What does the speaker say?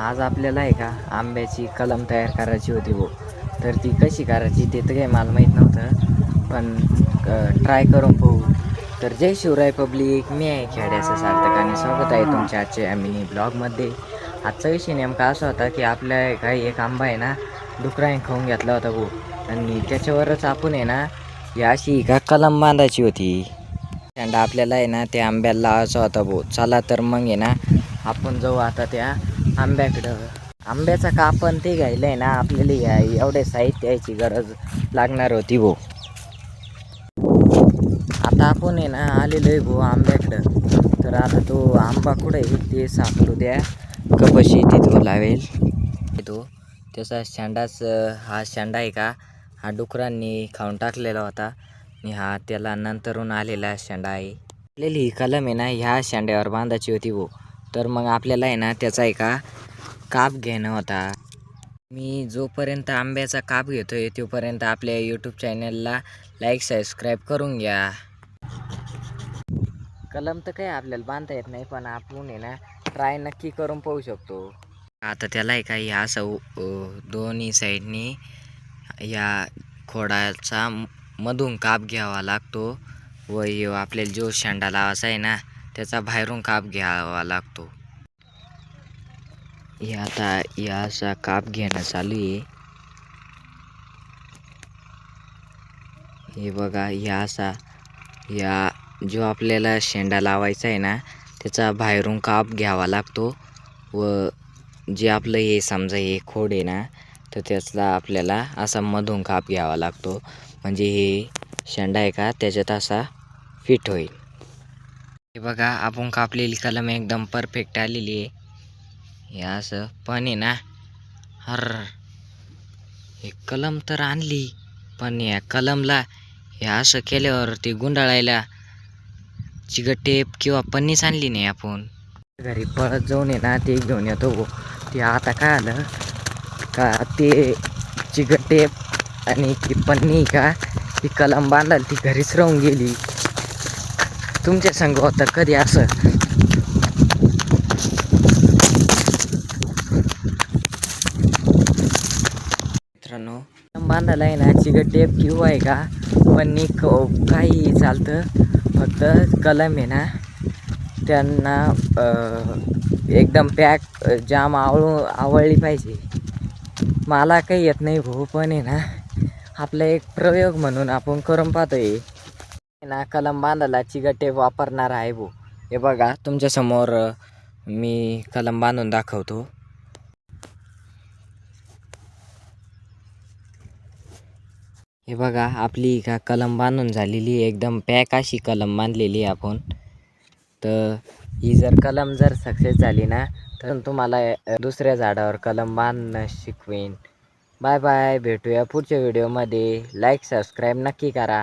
आज आपल्याला आहे का आंब्याची कलम तयार करायची होती हो. तर ती कशी करायची ते तर काही मला माहीत नव्हतं, पण ट्राय करून पाहू. तर जय शिवराय पब्लिक, मी आहे खेड्याचा सार्थक आणि स्वागत आहे तुमच्या आजच्या मिनी ब्लॉगमध्ये. आजचा विषय नेमका असा होता की आपल्या काही एक आंबा आहे ना डुकराने खाऊन घेतला होता भाऊ, आणि त्याच्यावरच आपण आहे ना या अशी का कलम बांधायची होती. शेंडा आपल्याला आहे ना त्या आंब्याला लावायचा होता भाऊ. चला तर मग आहे ना आपण जाऊ आता त्या आंब्याकडं. आंब्याचा कापण ते घ्यायला आहे ना आपल्याला एवढे साहित्य यायची गरज लागणार होती भाऊ. आता आपण आहे ना आलेलो आहे भाऊ आंब्याकडं. तर आता तो आंबा कुठं आहे ते सापडू द्या, कपशी तिथं लावेल तो. त्याचा शेंडाच हा शेंडा आहे का, हा डुकरांनी खाऊन टाकलेला होता आणि हा त्याला नंतरून आलेला शेंडा आहे. आपल्याला ही कलम आहे ना ह्या शेंड्यावर बांधायची होती भाऊ. तर मग आपल्याला आहे ना त्याचा आहे का काप घेणं होता. मी जोपर्यंत आंब्याचा काप घेतोय तोपर्यंत आपल्या यूट्यूब चॅनलला लाईक सबस्क्राईब करून घ्या. कलम तर काही आपल्याला बांधता येत नाही, पण आपण आहे ना ट्राय नक्की करून पाहू शकतो. आता त्याला आहे का ह्या असं दोन्ही साईडनी या खोडाचा मधून काप घ्यावा लागतो व आपल्याला जो शेंडा लावायचा आहे ना त्याचा बाहेरून काप घ्यावा लागतो. हे आता या असा काप घेणं चालू आहे. हे बघा या असा या जो आपल्याला शेंडा लावायचा आहे ना त्याचा बाहेरून काप घ्यावा लागतो व जे आपलं हे समजा हे खोड आहे ना तर त्याचा आपल्याला असा मधून काप घ्यावा लागतो, म्हणजे हे शेंडा आहे का त्याच्यात असा फिट होईल. हे बघा आपण कापलेली कलम एकदम परफेक्ट आलेली आहे. हे असं पण आहे ना हे कलम तर आणली, पण या कलमला हे असं केल्यावर ते गुंडाळायला चिकटटेप किंवा पन्नीच आणली नाही. आपण घरी पळत जाऊन आहे ना ते घेऊन येतो. ते आता काय आलं का ते चिकटटेप आणि ती पन्नी का ती कलम बांधायला ती घरीच राहून गेली. तुमच्या संग होतं कधी असं? मित्रांनो बांधायला आहे ना चिकटटेप किंवा आहे का पन्नी काही चालतं, फक्त कलम आहे ना त्यांना एकदम पॅक जाम आवळली पाहिजे. मला काही येत नाही भाऊ, पण आहे ना आपला एक प्रयोग म्हणून आपण करून पाहतोय ना कलम बांधायला चिकटटेप वापरणार आहे भाऊ. हे बघा तुमच्यासमोर मी कलम बांधून दाखवतो. हे बघा आपली का कलम बांधून झालेली, एकदम पॅक अशी कलम बांधलेली आपण. तर ही जर कलम जर सक्सेस झाली ना तर तुम्हाला दुसऱ्या झाडावर कलम बांधणं शिकवेन. बाय बाय, भेटूया पुढच्या व्हिडिओमध्ये. लाईक सबस्क्राईब नक्की करा.